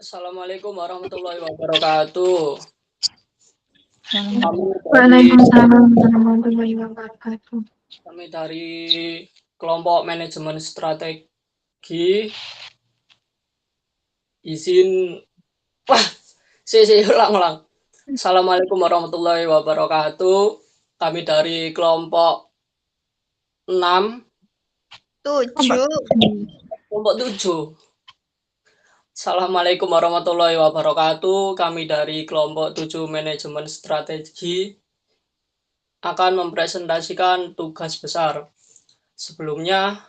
Assalamualaikum warahmatullahi wabarakatuh. Waalaikumsalam warahmatullahi wabarakatuh. Kami dari kelompok manajemen strategi izin ulang. Assalamualaikum warahmatullahi wabarakatuh. Kami dari kelompok 6 kelompok 7. Assalamualaikum warahmatullahi wabarakatuh. Kami dari kelompok 7 manajemen strategi akan mempresentasikan tugas besar. Sebelumnya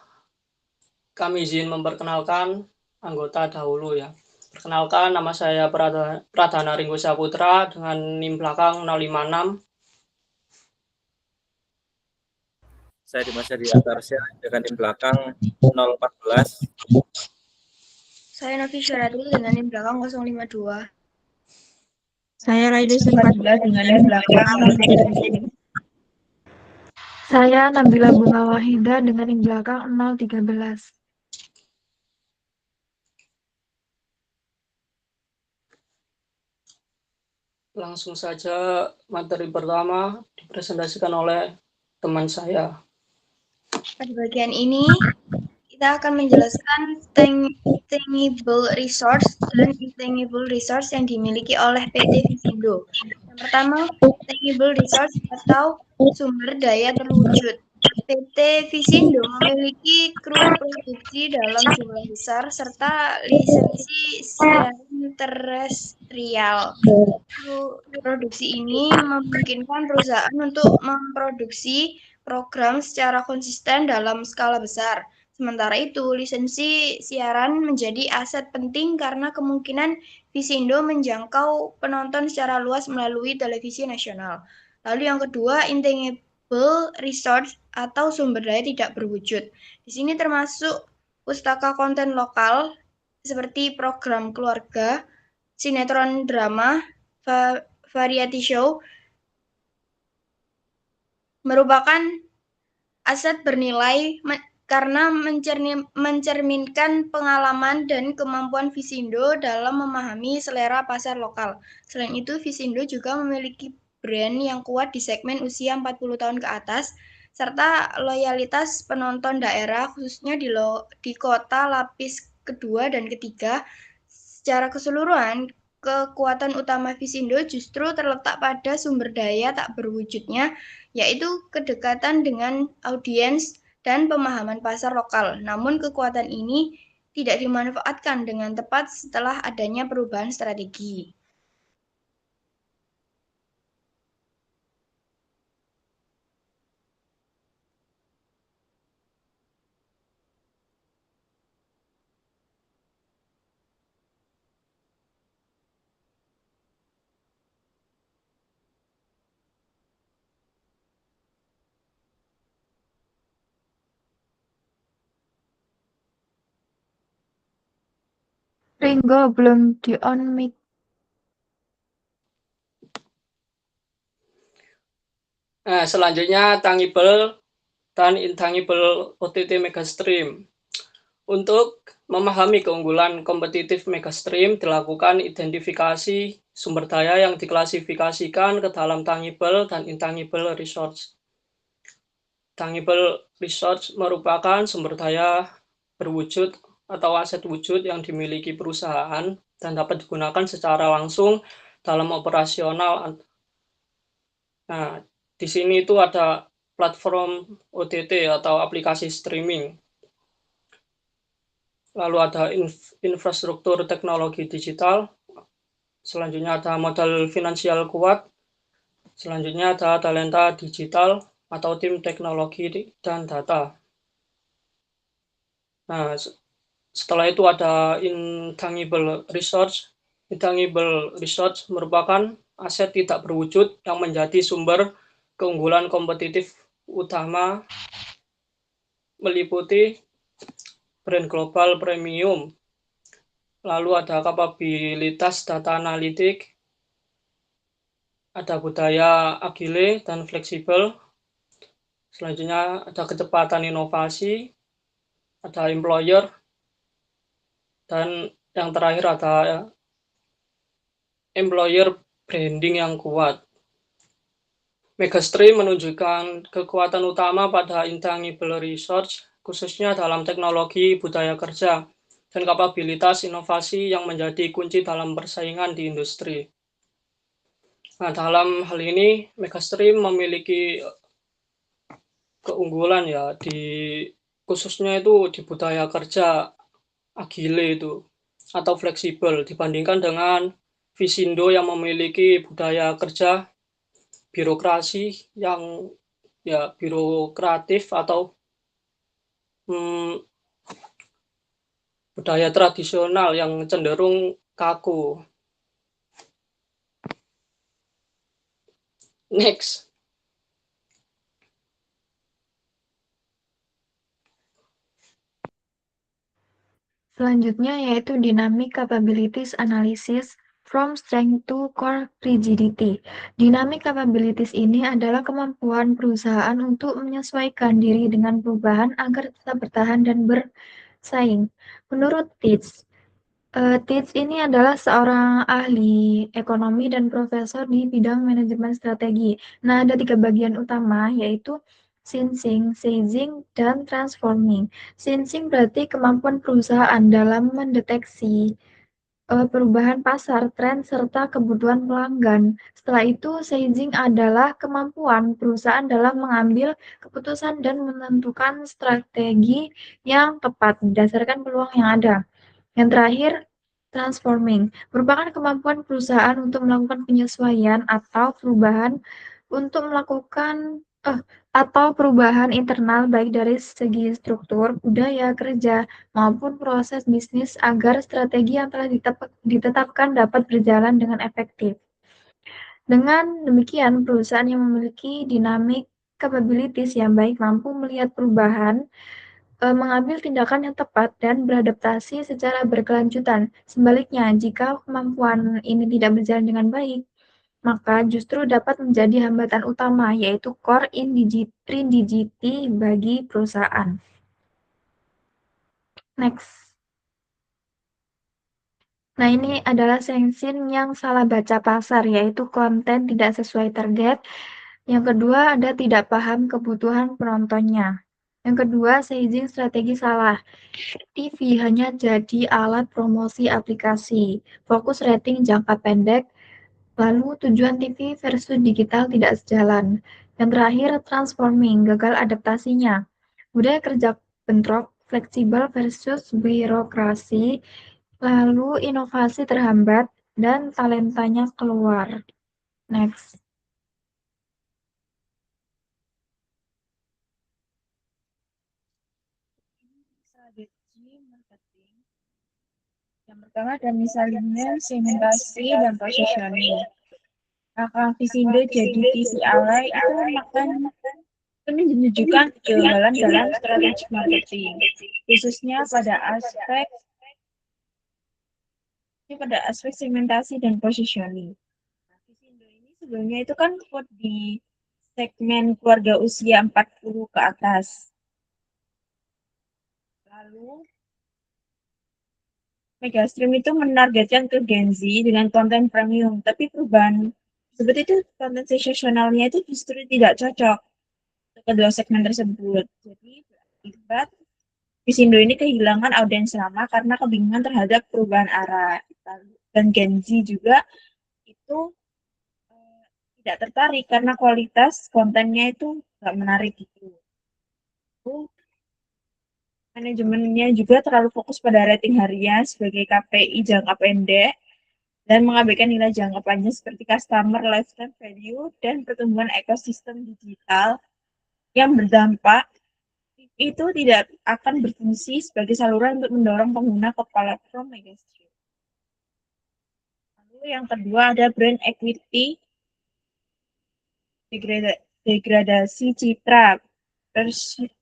kami izin memperkenalkan anggota dahulu ya. Perkenalkan, nama saya Pradana Ringgo Saputra dengan NIM belakang 056. Saya Dimas Hadi Atarsya dengan NIM belakang 014. Saya Novi Syaratul dengan NIM belakang 052. Saya Raidus 14 dengan NIM belakang 013. Saya Nabila Bunga Wahida dengan NIM belakang 013. Langsung saja materi pertama dipresentasikan oleh teman saya. Pada bagian ini kita akan menjelaskan tangible resource dan intangible resource yang dimiliki oleh PT Visindo. Yang pertama, tangible resource atau sumber daya terwujud. PT Visindo memiliki kru produksi dalam jumlah besar serta lisensi siaran terestrial. Kru produksi ini memungkinkan perusahaan untuk memproduksi program secara konsisten dalam skala besar. Sementara itu, lisensi siaran menjadi aset penting karena kemungkinan Visindo menjangkau penonton secara luas melalui televisi nasional. Lalu yang kedua, intangible resource atau sumber daya tidak berwujud. Di sini termasuk pustaka konten lokal seperti program keluarga, sinetron drama, variety show, merupakan aset bernilai karena mencerminkan pengalaman dan kemampuan Visindo dalam memahami selera pasar lokal. Selain itu, Visindo juga memiliki brand yang kuat di segmen usia 40 tahun ke atas, serta loyalitas penonton daerah, khususnya di kota lapis kedua dan ketiga. Secara keseluruhan, kekuatan utama Visindo justru terletak pada sumber daya tak berwujudnya, yaitu kedekatan dengan audiens dan pemahaman pasar lokal. Namun kekuatan ini tidak dimanfaatkan dengan tepat setelah adanya perubahan strategi. Ringgo belum di on mic. Nah, selanjutnya tangible dan intangible OTT Megastream. Untuk memahami keunggulan kompetitif Megastream, dilakukan identifikasi sumber daya yang diklasifikasikan ke dalam tangible dan intangible resource. Tangible resource merupakan sumber daya berwujud atau aset wujud yang dimiliki perusahaan dan dapat digunakan secara langsung dalam operasional. Nah, di sini itu ada platform OTT atau aplikasi streaming. Lalu ada infrastruktur teknologi digital. Selanjutnya ada modal finansial kuat. Selanjutnya ada talenta digital atau tim teknologi dan data. Nah, setelah itu ada intangible resource. Intangible resource merupakan aset tidak berwujud yang menjadi sumber keunggulan kompetitif utama, meliputi brand global premium, lalu ada kapabilitas data analitik, ada budaya agile dan fleksibel, selanjutnya ada kecepatan inovasi, ada employer, dan yang terakhir ada employer branding yang kuat. Megastream menunjukkan kekuatan utama pada intangible resource, khususnya dalam teknologi budaya kerja dan kapabilitas inovasi yang menjadi kunci dalam persaingan di industri. Nah, dalam hal ini Megastream memiliki keunggulan ya khususnya itu di budaya kerja agile itu atau fleksibel dibandingkan dengan Visindo yang memiliki budaya kerja birokrasi yang ya birokratif atau budaya tradisional yang cenderung kaku. Next. Selanjutnya yaitu Dynamic Capabilities Analysis from Strength to Core Rigidity. Dynamic Capabilities ini adalah kemampuan perusahaan untuk menyesuaikan diri dengan perubahan agar tetap bertahan dan bersaing. Menurut Teach ini adalah seorang ahli ekonomi dan profesor di bidang manajemen strategi. Nah, ada 3 bagian utama, yaitu sensing, seizing, dan transforming. Sensing berarti kemampuan perusahaan dalam mendeteksi perubahan pasar, tren, serta kebutuhan pelanggan. Setelah itu, seizing adalah kemampuan perusahaan dalam mengambil keputusan dan menentukan strategi yang tepat berdasarkan peluang yang ada. Yang terakhir, transforming merupakan kemampuan perusahaan untuk melakukan penyesuaian atau perubahan internal baik dari segi struktur, budaya kerja, maupun proses bisnis agar strategi yang telah ditetapkan dapat berjalan dengan efektif. Dengan demikian, perusahaan yang memiliki dynamic capabilities yang baik mampu melihat perubahan, mengambil tindakan yang tepat dan beradaptasi secara berkelanjutan. Sebaliknya, jika kemampuan ini tidak berjalan dengan baik, maka justru dapat menjadi hambatan utama, yaitu core rigidity bagi perusahaan. Next. Nah, ini adalah sensing yang salah baca pasar, yaitu konten tidak sesuai target. Yang kedua, ada tidak paham kebutuhan penontonnya. Yang kedua, seizing strategi salah. TV hanya jadi alat promosi aplikasi, fokus rating jangka pendek, lalu tujuan TV versus digital tidak sejalan. Yang terakhir, transforming, gagal adaptasinya. Budaya kerja bentrok, fleksibel versus birokrasi, lalu inovasi terhambat, dan talentanya keluar. Next. Strategi marketing. Yang pertama ada misalnya segmentasi dan positioning. Kakak Visindo jadi TV alay itu menunjukkan kegagalan dalam strategi marketing, khususnya pada aspek segmentasi dan positioning. Visindo ini sebelumnya itu kan quote di segmen keluarga usia 40 ke atas. Lalu Megastream itu menargetkan ke Gen Z dengan konten premium, tapi perubahan seperti itu konten sensasionalnya itu justru tidak cocok ke kedua segmen tersebut. Jadi berakibat Visindo ini kehilangan audiens lama karena kebingungan terhadap perubahan arah. Dan Gen Z juga itu tidak tertarik karena kualitas kontennya itu nggak menarik gitu. Manajemennya juga terlalu fokus pada rating harian sebagai KPI jangka pendek dan mengabaikan nilai jangka panjang seperti customer lifetime value dan pertumbuhan ekosistem digital yang berdampak itu tidak akan berfungsi sebagai saluran untuk mendorong pengguna ke platform Megastream. Lalu yang kedua ada brand equity, degradasi citra, perceived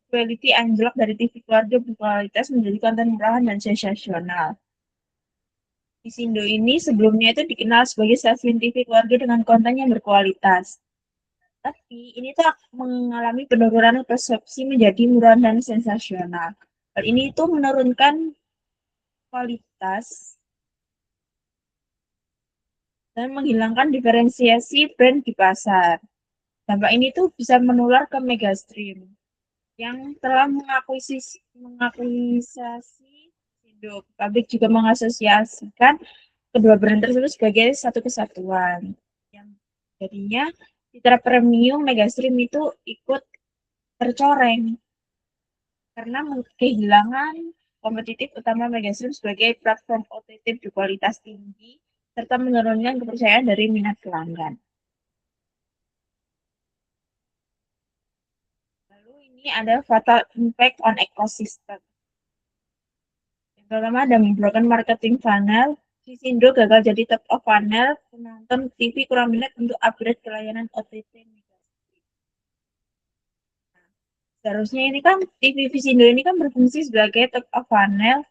quality anjlok dari TV keluarga berkualitas menjadi konten murahan dan sensasional. Visindo ini sebelumnya itu dikenal sebagai stasiun TV keluarga dengan konten yang berkualitas. Tapi ini tuh mengalami penurunan persepsi menjadi murahan dan sensasional. Hal ini itu menurunkan kualitas dan menghilangkan diferensiasi brand di pasar. Dampak ini tuh bisa menular ke Megastream yang telah mengakuisisi Sindo. Publik juga mengasosiasikan kedua brand tersebut sebagai satu kesatuan. Yang jadinya citra premium Megastream itu ikut tercoreng karena kehilangan kompetitif utama Megastream sebagai platform OTT berkualitas tinggi serta menurunkan kepercayaan dari minat pelanggan. Lalu ini ada fatal impact on ecosystem. Yang pertama ada broken marketing funnel. Visindo gagal jadi top of funnel, penonton TV kurang minat untuk upgrade ke layanan OTT Megastream. Seharusnya ini kan TV Visindo ini kan berfungsi sebagai top of funnel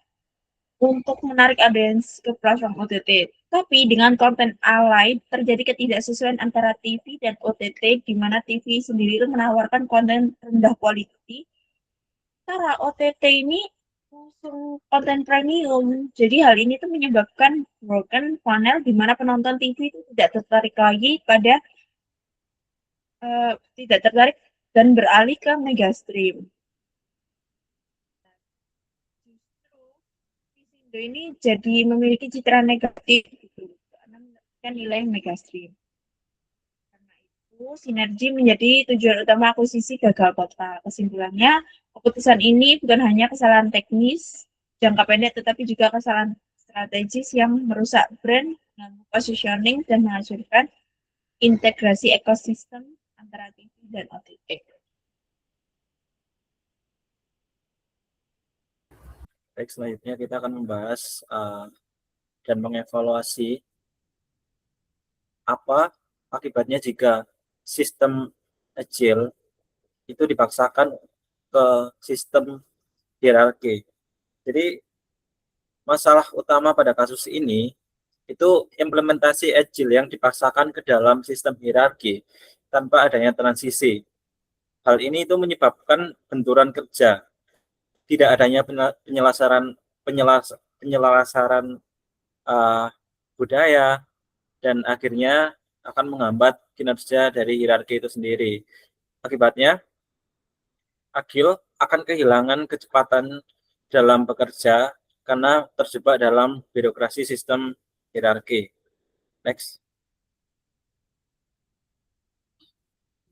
untuk menarik audiens ke platform OTT. Tapi dengan konten alay terjadi ketidaksesuaian antara TV dan OTT, di mana TV sendiri itu menawarkan konten rendah quality, sementara OTT ini mengusung konten premium. Jadi hal ini tuh menyebabkan broken funnel, di mana penonton TV itu tidak tertarik lagi pada tidak tertarik dan beralih ke Megastream. Visindo ini jadi memiliki citra negatif gitu, karena mendapatkan nilai Megastream. Karena itu, sinergi menjadi tujuan utama akuisisi gagal total. Kesimpulannya, keputusan ini bukan hanya kesalahan teknis jangka pendek, tetapi juga kesalahan strategis yang merusak brand dan positioning dan menghasilkan integrasi ekosistem antara TV dan OTT. Baik, selanjutnya kita akan membahas dan mengevaluasi apa akibatnya jika sistem agile itu dipaksakan ke sistem hierarki. Jadi masalah utama pada kasus ini itu implementasi agile yang dipaksakan ke dalam sistem hierarki tanpa adanya transisi. Hal ini itu menyebabkan benturan kerja, tidak adanya penyelarasan budaya, dan akhirnya akan menghambat kinerja dari hierarki itu sendiri. Akibatnya, agile akan kehilangan kecepatan dalam bekerja karena terjebak dalam birokrasi sistem hierarki. Next.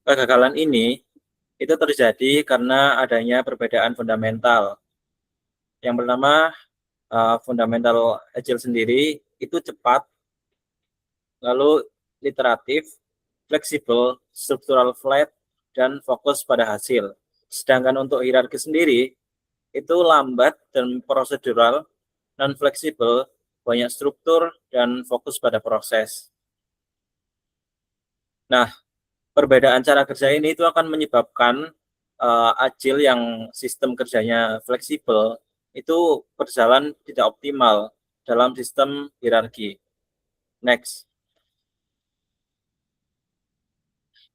Kegagalan ini itu terjadi karena adanya perbedaan fundamental. Yang pertama, fundamental agile sendiri itu cepat, lalu iteratif, fleksibel, struktural flat, dan fokus pada hasil. Sedangkan untuk hierarki sendiri, itu lambat dan prosedural, non-fleksibel, banyak struktur, dan fokus pada proses. Nah, perbedaan cara kerja ini itu akan menyebabkan agile yang sistem kerjanya fleksibel itu berjalan tidak optimal dalam sistem hierarki. Next.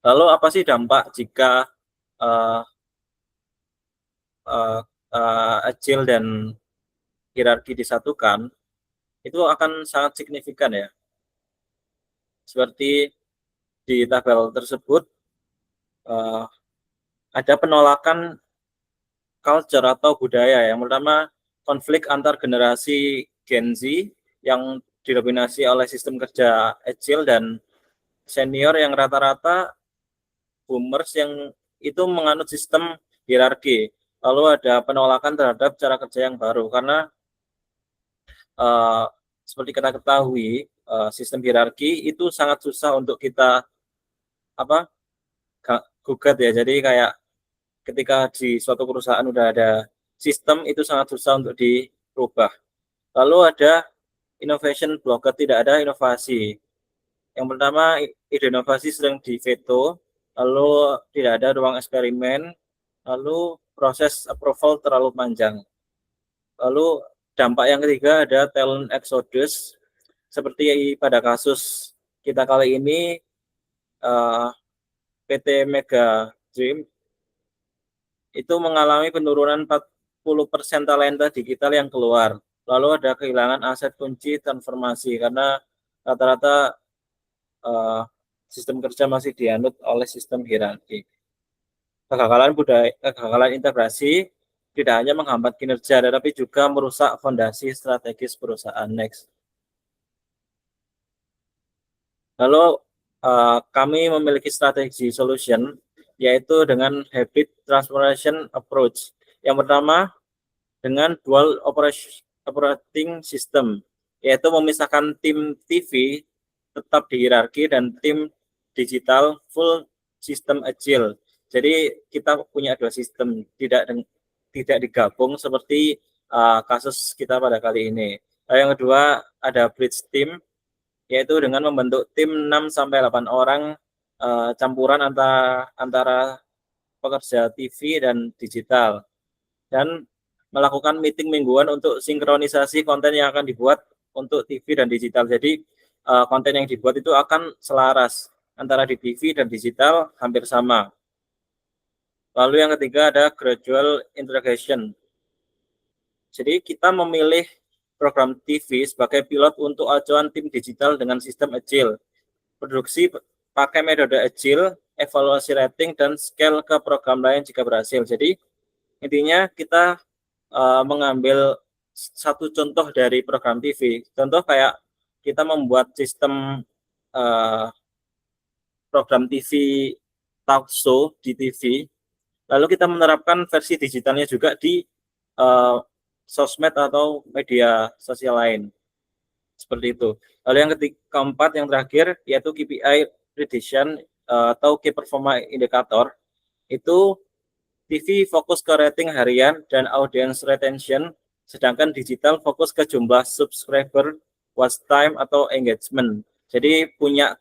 Lalu apa sih dampak jika agile dan hierarki disatukan? Itu akan sangat signifikan ya. Seperti di tabel tersebut ada penolakan culture atau budaya. Yang pertama, konflik antar generasi Gen Z yang didominasi oleh sistem kerja agile dan senior yang rata-rata boomers yang itu menganut sistem hierarki. Lalu ada penolakan terhadap cara kerja yang baru karena seperti kita ketahui sistem hierarki itu sangat susah untuk kita gugat ya. Jadi kayak ketika di suatu perusahaan udah ada sistem itu sangat susah untuk dirubah. Lalu ada innovation blocker, tidak ada inovasi. Yang pertama, ide inovasi sering diveto, lalu tidak ada ruang eksperimen, lalu proses approval terlalu panjang. Lalu dampak yang ketiga ada talent exodus, seperti pada kasus kita kali ini PT Mega Dream itu mengalami penurunan 40% talenta digital yang keluar. Lalu ada kehilangan aset kunci transformasi karena rata-rata sistem kerja masih dianut oleh sistem hierarki. Kegagalan integrasi tidak hanya menghambat kinerja, tetapi juga merusak fondasi strategis perusahaan. Next. Lalu kami memiliki strategi solution, yaitu dengan hybrid transformation approach. Yang pertama, dengan dual operating system, yaitu memisahkan tim TV tetap di hierarki dan tim digital full sistem agile. Jadi kita punya dua sistem, tidak digabung seperti kasus kita pada kali ini. Yang kedua ada bridge team, yaitu dengan membentuk tim 6-8 orang campuran antara pekerja TV dan digital, dan melakukan meeting mingguan untuk sinkronisasi konten yang akan dibuat untuk TV dan digital. Jadi konten yang dibuat itu akan selaras antara di TV dan digital, hampir sama. Lalu yang ketiga ada gradual integration. Jadi kita memilih program TV sebagai pilot untuk acuan tim digital dengan sistem agile. Produksi pakai metode agile, evaluasi rating, dan scale ke program lain jika berhasil. Jadi intinya kita mengambil satu contoh dari program TV. Contoh kayak kita membuat sistem program TV talk show di TV, lalu kita menerapkan versi digitalnya juga di sosmed atau media sosial lain. Seperti itu. Lalu yang keempat, yang terakhir, yaitu KPI prediction atau Key Performance Indicator. Itu TV fokus ke rating harian dan audience retention, sedangkan digital fokus ke jumlah subscriber, watch time, atau engagement. Jadi punya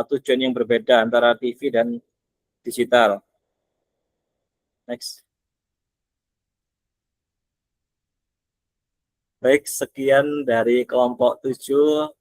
tujuan yang berbeda antara TV dan digital. Next. Baik, sekian dari kelompok 7.